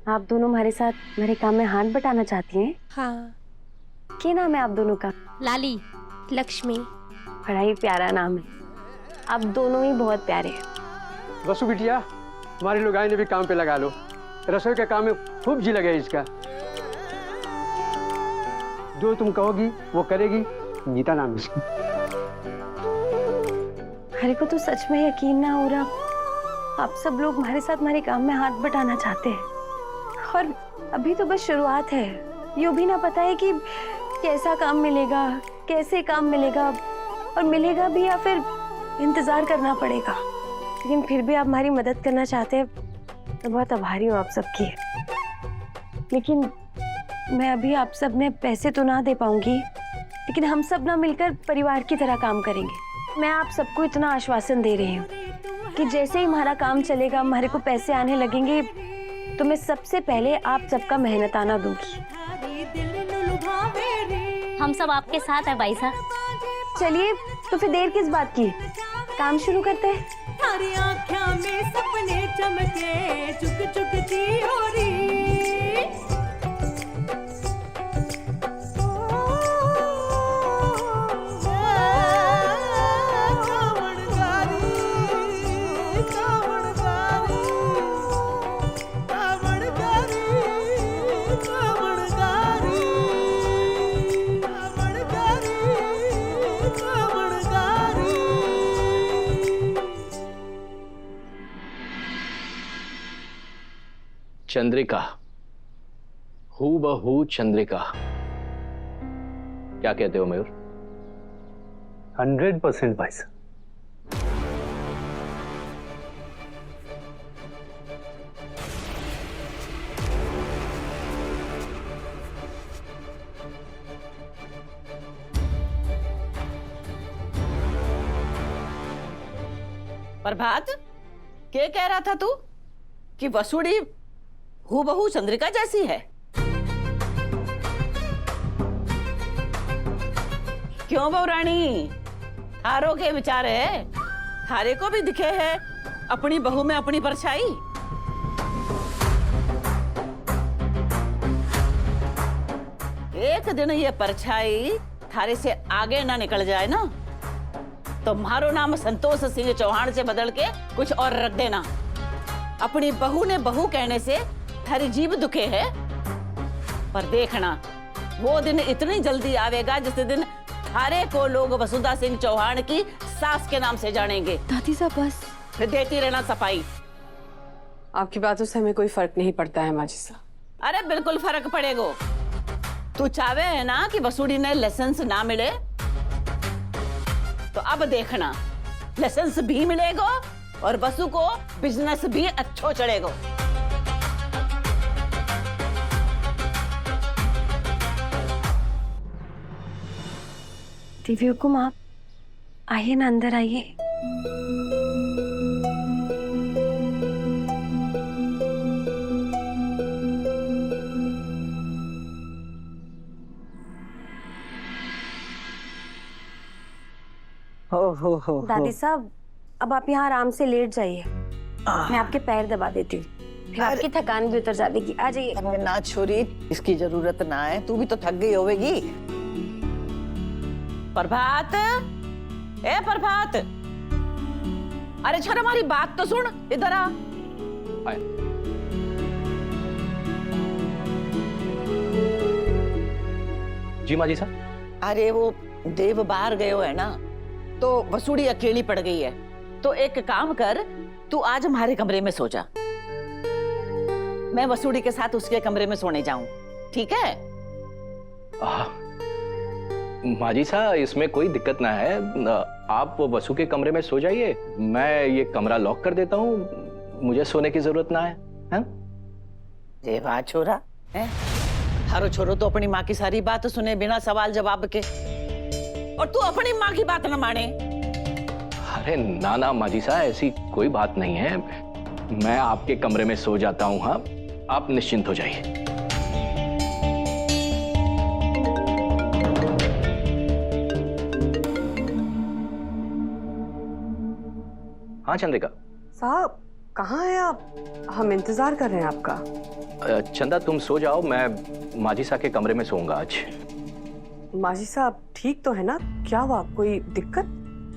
आप दोनों हमारे साथ मेरे काम में हाथ बटाना चाहती हैं? हाँ। क्या नाम है आप दोनों का? लाली, लक्ष्मी। बड़ा ही प्यारा नाम है। आप दोनों ही बहुत प्यारे हैं। वसु बिटिया, हमारी लुगाई ने भी काम पे लगा लो। रसोई के काम में खूब जी लगे इसका। जो तुम कहोगी वो करेगी। गीता नाम है इसकी। मेरे को तो सच में यकीन ना हो रहा, आप सब लोग हमारे साथ हमारे काम में हाथ बटाना चाहते हैं। और अभी तो बस शुरुआत है। यूं भी ना पता है कि कैसा काम मिलेगा, कैसे काम मिलेगा, और मिलेगा भी या फिर इंतजार करना पड़ेगा। लेकिन फिर भी आप हमारी मदद करना चाहते हैं तो बहुत आभारी हूँ आप सबकी। लेकिन मैं अभी आप सब ने पैसे तो ना दे पाऊंगी, लेकिन हम सब ना मिलकर परिवार की तरह काम करेंगे। मैं आप सबको इतना आश्वासन दे रही हूँ कि जैसे ही हमारा काम चलेगा, हमारे को पैसे आने लगेंगे, तो मैं सबसे पहले आप सबका मेहनताना दूंगी। हम सब आपके साथ हैं भाई साहब। चलिए तो फिर देर किस बात की, काम शुरू करते हैं। हमारी आँखों में सपने चमके, चुक चुक सी हो रही। चंद्रिका, हूबहू चंद्रिका। क्या कहते हो मयूर? 100% भाई साहब। प्रभात, क्या कह रहा था तू कि वसुड़ी हूबहू चंद्रिका जैसी है? क्यों बहू रानी, थारो के विचार है? थारे को भी दिखे है अपनी बहू में अपनी परछाई? एक दिन ये परछाई थारे से आगे ना निकल जाए ना, तो मारो नाम संतोष सिंह चौहान से बदल के कुछ और रख देना। अपनी बहू ने बहू कहने से थारी जीभ दुखे है, पर देखना वो दिन इतनी जल्दी आवेगा जिस दिन थारे को लोग वसुधा सिंह चौहान की सास के नाम से जानेंगे। दादी साहब बस। फिर देती रहना सफाई। आपकी बातों से हमें कोई फर्क नहीं पड़ता है माँ जी साहब। अरे बिल्कुल फर्क पड़ेगा। तू चाहे है ना कि वसुड़ी ने लाइसेंस ना मिले, तो अब देखना लाइसेंस भी मिलेगा और वसु को बिजनेस भी अच्छो चलेगा। दिव्य हुकुम, आप आइए ना, अंदर आइए। हो। दादी साहब, अब आप यहाँ आराम से लेट जाइए, मैं आपके पैर दबा देती हूँ, फिर आपकी थकान भी उतर जाएगी। आ जाइए। अरे ना छोरी, इसकी जरूरत ना है, तू भी तो थक गई होवेगी। प्रभात, ए प्रभात, अरे छोरा हमारी बात तो सुन, इधर आ। जी माँ जी साहब। अरे वो देव बाहर गए है ना, तो वसुड़ी अकेली पड़ गई है। तो एक काम कर, तू आज हमारे कमरे में सो जा, मैं वसुड़ी के साथ उसके कमरे में सोने जाऊं, ठीक है? माँ जी साहब, इसमें कोई दिक्कत ना है, आप वो वसु के कमरे में सो जाइए, मैं ये कमरा लॉक कर देता हूँ, मुझे सोने की जरूरत ना है। ये बात छोरा है, थारो छोरो तो अपनी माँ की सारी बात सुने बिना सवाल जवाब के, और तू अपनी माँ की बात न माने। अरे ना ना माँ जी साहब, ऐसी कोई बात नहीं है, मैं आपके कमरे में सो जाता हूँ। हाँ, आप निश्चिंत हो जाइए। हाँ चंद्रिका साहब, कहाँ हैं आप? हम इंतजार कर रहे हैं आपका। चंदा तुम सो जाओ, मैं माजी सा के कमरे में सोऊंगा आज। माजी साहब ठीक तो है ना? क्या हुआ, कोई दिक्कत?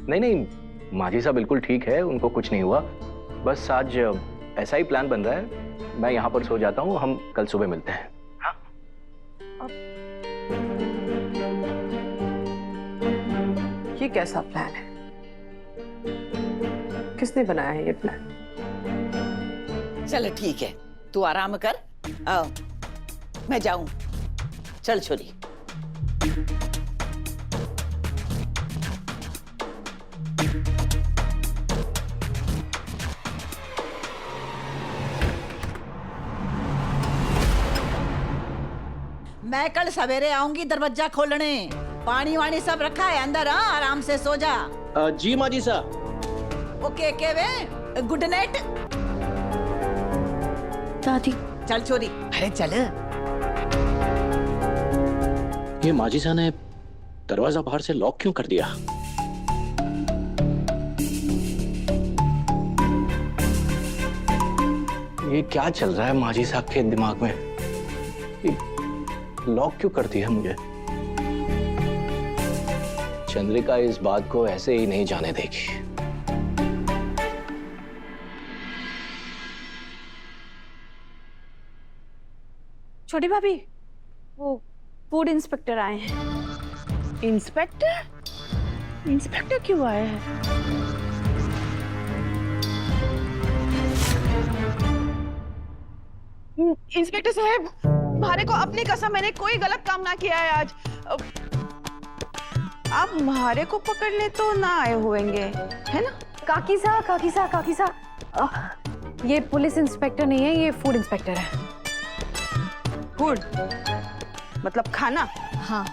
नहीं नहीं, माजी सा बिल्कुल ठीक है, उनको कुछ नहीं हुआ। बस आज ऐसा ही प्लान बन रहा है, मैं यहाँ पर सो जाता हूँ, हम कल सुबह मिलते हैं। हाँ? ये कैसा प्लान है? किसने बनाया है ये प्लान? चल ठीक है, तू आराम कर। मैं जाऊं। चल छोरी। मैं कल सवेरे आऊंगी दरवाजा खोलने। पानी वानी सब रखा है अंदर। हाँ, आराम से सो जा। जी माजी साहब। ओके के वे, गुड नाइट। दादी चल छोरी, अरे चल। ये माजी सा ने दरवाजा बाहर से लॉक क्यों कर दिया? ये क्या चल रहा है माजी साहब के दिमाग में? लॉक क्यों करती है मुझे? चंद्रिका इस बात को ऐसे ही नहीं जाने देगी। छोटी भाभी, वो फूड इंस्पेक्टर आए हैं। इंस्पेक्टर? इंस्पेक्टर क्यों आए हैं? इंस्पेक्टर साहब, म्हारे को अपनी कसम, मैंने कोई गलत काम ना किया है आज। आप म्हारे को पकड़ने तो ना आए होंगे, है ना? काकी सा, ये पुलिस इंस्पेक्टर नहीं है, ये फूड इंस्पेक्टर है। फूड मतलब खाना? हाँ।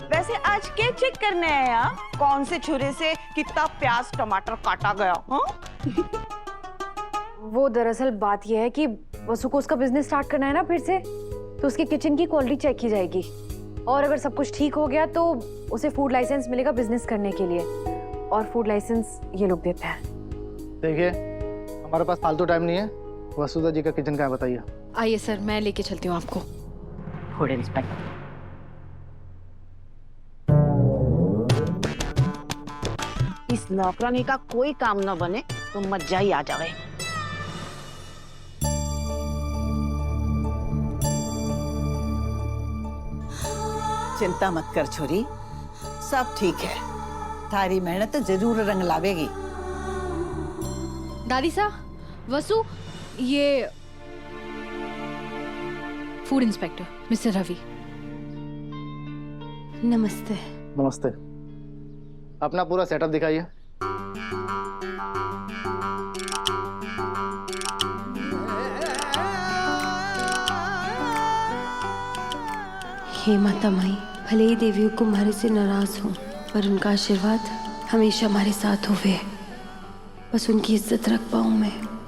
वैसे आज क्या चेक करने आए आप? कौन से छुरे से कितना प्याज टमाटर काटा गया? हाँ? वो दरअसल बात यह है कि वसु को उसका बिजनेस स्टार्ट करना है ना फिर से, तो उसकी किचन की क्वालिटी चेक की जाएगी और अगर सब कुछ ठीक हो गया तो उसे फूड लाइसेंस मिलेगा बिजनेस करने के लिए, और फूड लाइसेंस ये लोग देते हैं। देखिए, हमारे पास फालतू टाइम नहीं है। वसुधा जी का किचन का है, बताइए। आइए सर, मैं लेके चलती हूँ आपको। Food inspector. इस नौकरानी का कोई काम न बने तो मजा ही आ जाए। चिंता मत कर छोरी, सब ठीक है। थारी मेहनत जरूर रंग लावेगी। दादी सा, वसु, ये फूड इंस्पेक्टर मिस्टर रवि। नमस्ते। नमस्ते। अपना पूरा सेटअप दिखाइए। हे माता माई, भले ही देवियों को हमारे से नाराज हो, पर उनका आशीर्वाद हमेशा हमारे साथ होवे। बस उनकी इज्जत रख पाऊं मैं।